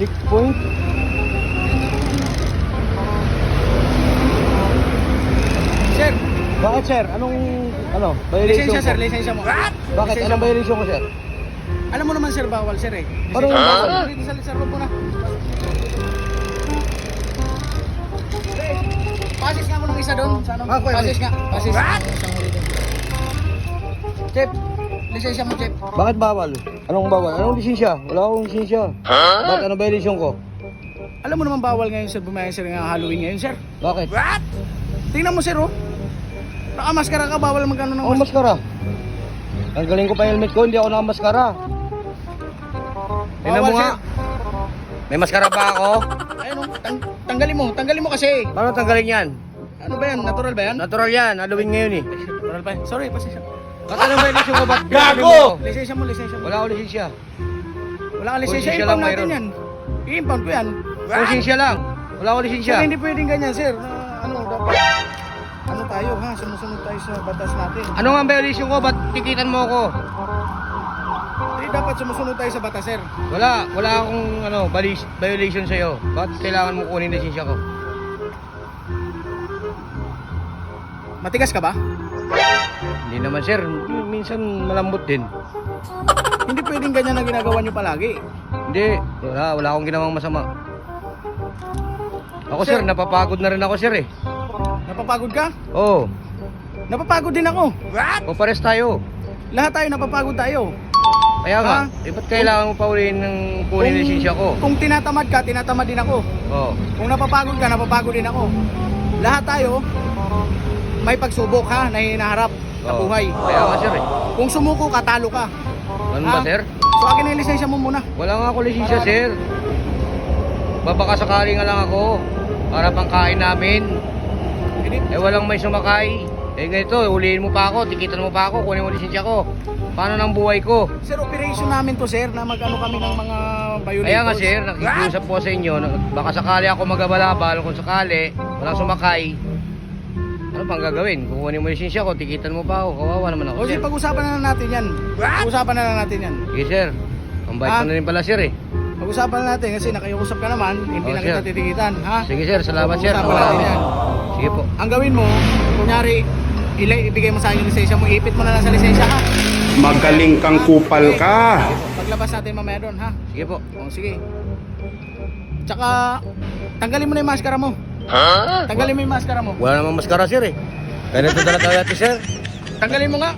Checkpoint. Sir, Bakit sir? Anong violation lisensya ko? sir, lisensya mo. Bakit? Lisensya Anong mo. violation ko sir? Alam mo naman sir, bawal sir eh. Paano Lisensya yung mo. bawal? Dito sa loob mo na. Pasis nga mo ng isa doon. Sa ano? Pasis nga. Pasis. Chip, lisensya mo, Chip. Bakit bawal? Anong bawal? Anong lisensya? Wala akong lisensya. Bakit anong violation ko? Alam mo naman bawal ngayon sir, bumayan sir ng Halloween ngayon sir. Bakit? Tingnan mo sir oh. Nakamaskara ka, bawal magkano ng Ako maskara. Tanggalin ko pa yung helmet ko, hindi ako nakamaskara. Tingnan mo Bawal, nga. sir. May maskara pa ako. Ayun oh, tanggalin mo kasi. Paano tanggalin yan? Ano ba yan? Natural ba yan? Natural yan, Halloween ngayon eh. Natural ba yan? Sorry, pasensya. Bakit anong violation ko? Ba't Gago! Lisensya mo, lisensya mo. Wala akong lisensya. Wala kang lisensya, Lisensya impound lang natin mayroon. yan. I-impound ko yan. Lisensya lang. Wala akong lisensya. Sir, hindi pwedeng ganyan sir. Ano, dapat, ano tayo ha? Sumusunod tayo sa batas natin. Ano nga ang violation ko? Ba't tikitan mo ako? Hindi, dapat sumusunod tayo sa batas sir. Wala akong violation sa'yo. Bakit kailangan mo kunin lisensya ko? Matigas ka ba? Hindi naman sir, minsan malambot din. Hindi pwedeng ganyan na ginagawa nyo palagi. Hindi, wala akong ginawang masama. Ako Sir. sir, napapagod na rin ako sir eh. Napapagod ka? Oo, Napapagod din ako. o pares tayo. Lahat tayo napapagod tayo. Kaya nga, Ha? ba't kailangan mo pa ulihin ng kunin lisensya ko? Kung tinatamad ka, tinatamad din ako. Oo, Kung napapagod ka, napapagod din ako. Lahat tayo may pagsubok ha na hinaharap sa oo. buhay. Kaya nga sir eh. Kung sumuko ka, talo ka. Ano ba Ha? sir? So akin na yung lisensya mo muna. Wala nga ako lisensya sir. Babaka sakali nga lang ako. Para pang kain namin. Hindi. Eh walang may sumakay. Eh ganito, ulihin mo pa ako, tikitan mo pa ako, kunin mo lisensya ko. Paano ng buhay ko? Sir, operation namin to sir na mag-ano kami ng mga violators. Kaya nga sir, nakikiusap po sa inyo, baka sakali ako mag-abalabal, kung sakali, walang sumakay. Ano pang gagawin? Kukunin mo lisensya ko, tikitan mo pa ako, kawawa naman ako O sige, sir. pag-usapan na lang natin yan. Pag-usapan na lang natin yan. Sige sir, ang bait ko na rin pala sir eh. Pag-usapan na natin kasi nakiusap ka naman, hindi Oo, na kita sir. titikitan, ha? Sige sir, salamat sir. Pag-usapan natin yan. Sige po. Ang gawin mo, kunyari, ibigay mo sa akin yung lisensya mo, ipit mo na lang sa lisensya, ha? Magaling kang kupal ka. Paglabas natin mamaya doon, ha? Sige po. O, sige. Tsaka, tanggalin mo na yung maskara mo. Tanggalin mo yung maskara mo. Wala namang maskara sir eh. Kaya nito dala tayo sir. Tanggalin mo nga.